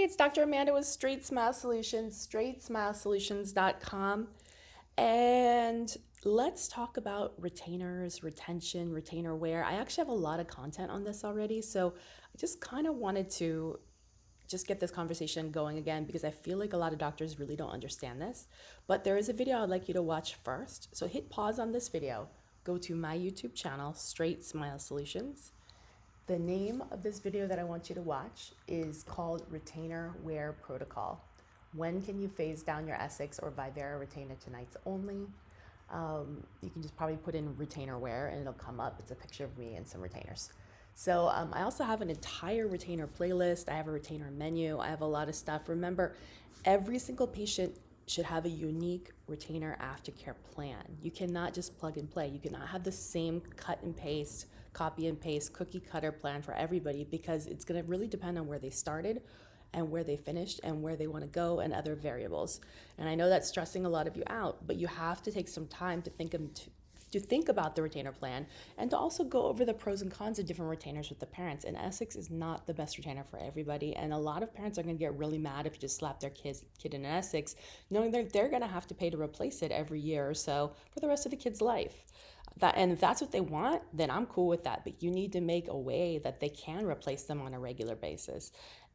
it's Dr. Amanda with Straightsmile Solutions, straightsmilesolutions.com. And let's talk about retainers, retention, retainer wear. I actually have a lot of content on this already, so I just kind of wanted to just get this conversation going again because I feel like a lot of doctors really don't understand this. But there is a video I'd like you to watch first. So hit pause on this video, go to my YouTube channel, Straightsmile Solutions. The name of this video that I want you to watch is called Retainer Wear Protocol. When can you phase down your Essex or Vivera retainer to nights only? You can just probably put in retainer wear and it'll come up. It's a picture of me and some retainers. So I also have an entire retainer playlist. I have a retainer menu. I have a lot of stuff. Remember, every single patient should have a unique retainer aftercare plan. You cannot just plug and play. You cannot have the same cut and paste, copy and paste, cookie cutter plan for everybody because it's going to really depend on where they started and where they finished and where they want to go and other variables. And I know that's stressing a lot of you out, but you have to take some time to think about the retainer plan and to also go over the pros and cons of different retainers with the parents. And Essex is not the best retainer for everybody. And a lot of parents are going to get really mad if you just slap their kid in an Essex, knowing that they're going to have to pay to replace it every year or so for the rest of the kid's life. And if that's what they want, then I'm cool with that. But you need to make a way that they can replace them on a regular basis.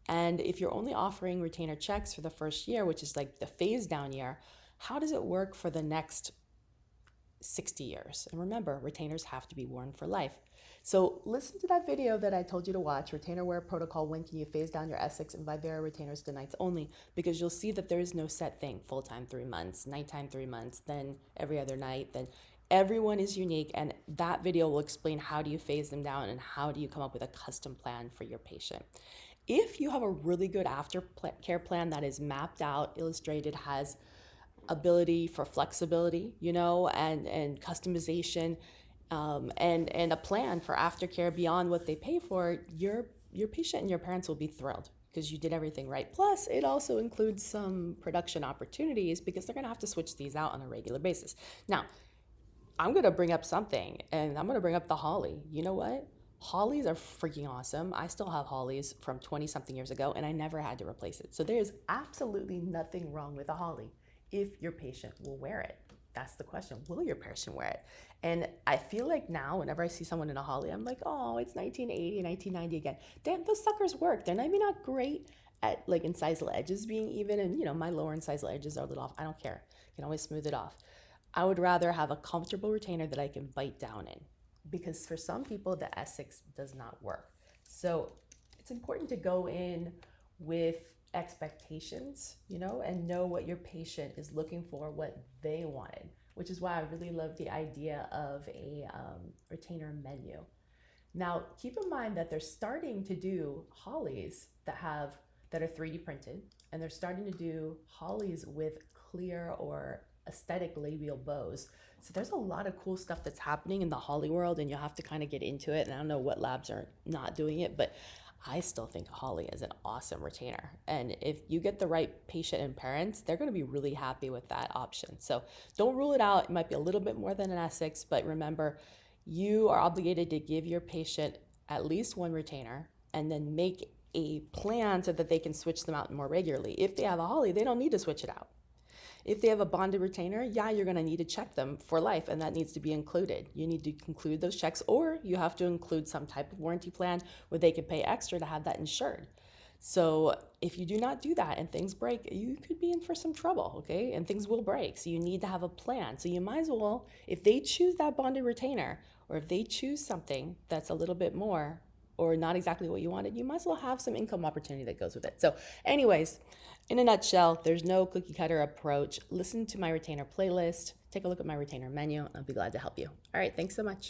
And if you're only offering retainer checks for the first year, which is like the phase down year, how does it work for the next 60 years? And remember, retainers have to be worn for life. So listen to that video that I told you to watch, Retainer Wear Protocol, when can you phase down your Essex and Vivera retainers to nights only, because you'll see that there is no set thing, full-time 3 months, nighttime 3 months, then every other night, then everyone is unique, and that video will explain how do you phase them down and how do you come up with a custom plan for your patient. If you have a really good aftercare plan that is mapped out, illustrated, has ability for flexibility, and customization, and a plan for aftercare beyond what they pay for, your patient and your parents will be thrilled because you did everything right. Plus, it also includes some production opportunities because they're going to have to switch these out on a regular basis. Now, I'm going to bring up something, and I'm going to bring up the Holly. You know what? Hollies are freaking awesome. I still have Hollies from 20-something years ago, and I never had to replace it. So there's absolutely nothing wrong with a Holly if your patient will wear it. That's the question. Will your patient wear it? And I feel like now, whenever I see someone in a Holly, I'm like, oh, it's 1980, 1990 again. Damn, those suckers work. They're maybe not great at like incisal edges being even, and my lower incisal edges are a little off. I don't care. You can always smooth it off. I would rather have a comfortable retainer that I can bite down in, because for some people, the Essex does not work. So it's important to go in with expectations, and know what your patient is looking for, what they wanted, which is why I really love the idea of a retainer menu. Now, keep in mind that they're starting to do Hollies that are 3D printed, and they're starting to do Hollies with clear or aesthetic labial bows. So there's a lot of cool stuff that's happening in the Holly world, and you'll have to kind of get into it. And I don't know what labs are not doing it, but I still think Holly is an awesome retainer. And if you get the right patient and parents, they're going to be really happy with that option. So don't rule it out. It might be a little bit more than an Essex, but remember, you are obligated to give your patient at least one retainer and then make a plan so that they can switch them out more regularly. If they have a Holly, they don't need to switch it out. If they have a bonded retainer, you're going to need to check them for life, and that needs to be included. You need to conclude those checks, or you have to include some type of warranty plan where they can pay extra to have that insured. So if you do not do that and things break, you could be in for some trouble, okay? And things will break, so you need to have a plan. So you might as well, if they choose that bonded retainer, or if they choose something that's a little bit more, or not exactly what you wanted, you might as well have some income opportunity that goes with it. So anyways, in a nutshell, there's no cookie cutter approach. Listen to my retainer playlist, take a look at my retainer menu, and I'll be glad to help you. All right, thanks so much.